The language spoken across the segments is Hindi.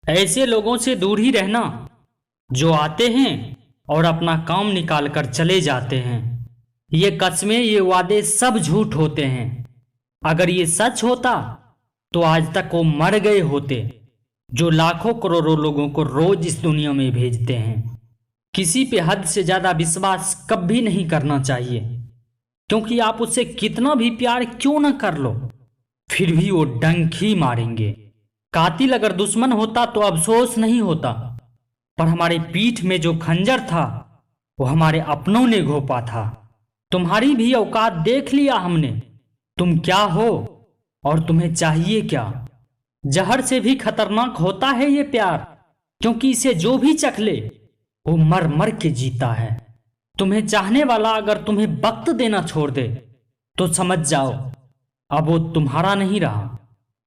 ऐसे लोगों से दूर ही रहना जो आते हैं और अपना काम निकाल कर चले जाते हैं। ये कस्में, ये वादे सब झूठ होते हैं। अगर ये सच होता तो आज तक वो मर गए होते, जो लाखों करोड़ों लोगों को रोज इस दुनिया में भेजते हैं। किसी पे हद से ज्यादा विश्वास कभी नहीं करना चाहिए, क्योंकि आप उससे कितना भी प्यार क्यों न कर लो, फिर भी वो डंक ही मारेंगे। कातिल अगर दुश्मन होता तो अफसोस नहीं होता, पर हमारे पीठ में जो खंजर था वो हमारे अपनों ने घोंपा था। तुम्हारी भी औकात देख लिया हमने, तुम क्या हो और तुम्हें चाहिए क्या। जहर से भी खतरनाक होता है ये प्यार, क्योंकि इसे जो भी चख ले वो मर मर के जीता है। तुम्हें चाहने वाला अगर तुम्हें वक्त देना छोड़ दे तो समझ जाओ अब वो तुम्हारा नहीं रहा।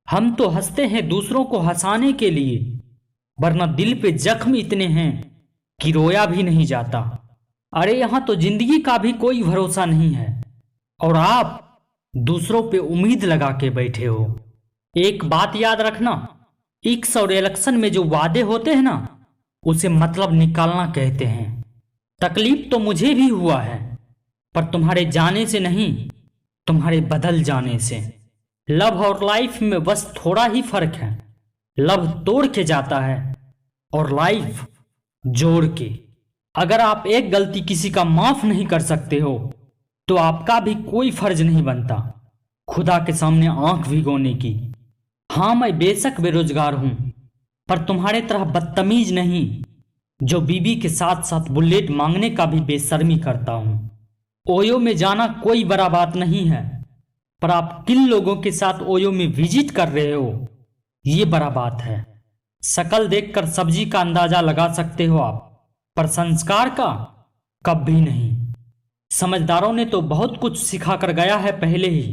हम तो हंसते हैं दूसरों को हंसाने के लिए, वरना दिल पे जख्म इतने हैं कि रोया भी नहीं जाता। अरे यहां तो जिंदगी का भी कोई भरोसा नहीं है, और आप दूसरों पे उम्मीद लगा के बैठे हो। एक बात याद रखना, इक्स और इलेक्शन में जो वादे होते हैं ना, उसे मतलब निकालना कहते हैं। तकलीफ तो मुझे भी हुआ है, पर तुम्हारे जाने से नहीं, तुम्हारे बदल जाने से। लव और लाइफ में बस थोड़ा ही फर्क है। लव तोड़ के जाता है और लाइफ जोड़ के। अगर आप एक गलती किसी का माफ नहीं कर सकते हो तो आपका भी कोई फर्ज नहीं बनता खुदा के सामने आंख भिगोने की। हाँ, मैं बेशक बेरोजगार हूं, पर तुम्हारे तरह बदतमीज नहीं, जो बीबी के साथ साथ बुलेट मांगने का भी बेशर्मी करता हूं। ओयो में जाना कोई बड़ा बात नहीं है, पर आप किन लोगों के साथ ओयो में विजिट कर रहे हो ये बड़ा बात है। शकल देखकर सब्जी का अंदाजा लगा सकते हो आप, पर संस्कार का कभी नहीं। समझदारों ने तो बहुत कुछ सिखा कर गया है पहले ही,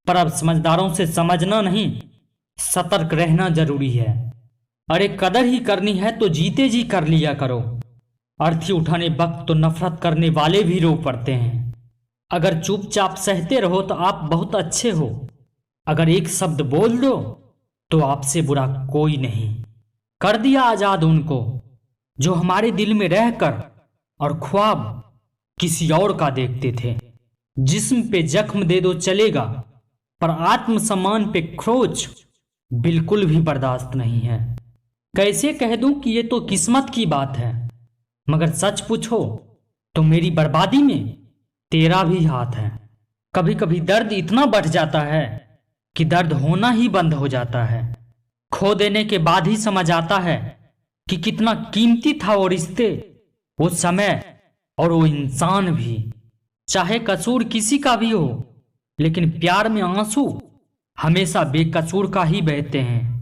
पर अब समझदारों से समझना नहीं, सतर्क रहना जरूरी है। अरे कदर ही करनी है तो जीते जी कर लिया करो। अर्थी उठाने वक्त तो नफरत करने वाले भी रो पड़ते हैं। अगर चुपचाप सहते रहो तो आप बहुत अच्छे हो, अगर एक शब्द बोल दो तो आपसे बुरा कोई नहीं। कर दिया आजाद उनको जो हमारे दिल में रहकर और ख्वाब किसी और का देखते थे। जिस्म पे जख्म दे दो चलेगा, पर आत्मसम्मान पे खरोच बिल्कुल भी बर्दाश्त नहीं है। कैसे कह दूं कि ये तो किस्मत की बात है, मगर सच पूछो तो मेरी बर्बादी में तेरा भी हाथ है। कभी कभी दर्द इतना बढ़ जाता है कि दर्द होना ही बंद हो जाता है। खो देने के बाद ही समझ आता है कि कितना कीमती था वो रिश्ते, वो समय और वो इंसान भी। चाहे कसूर किसी का भी हो, लेकिन प्यार में आंसू हमेशा बेकसूर का ही बहते हैं।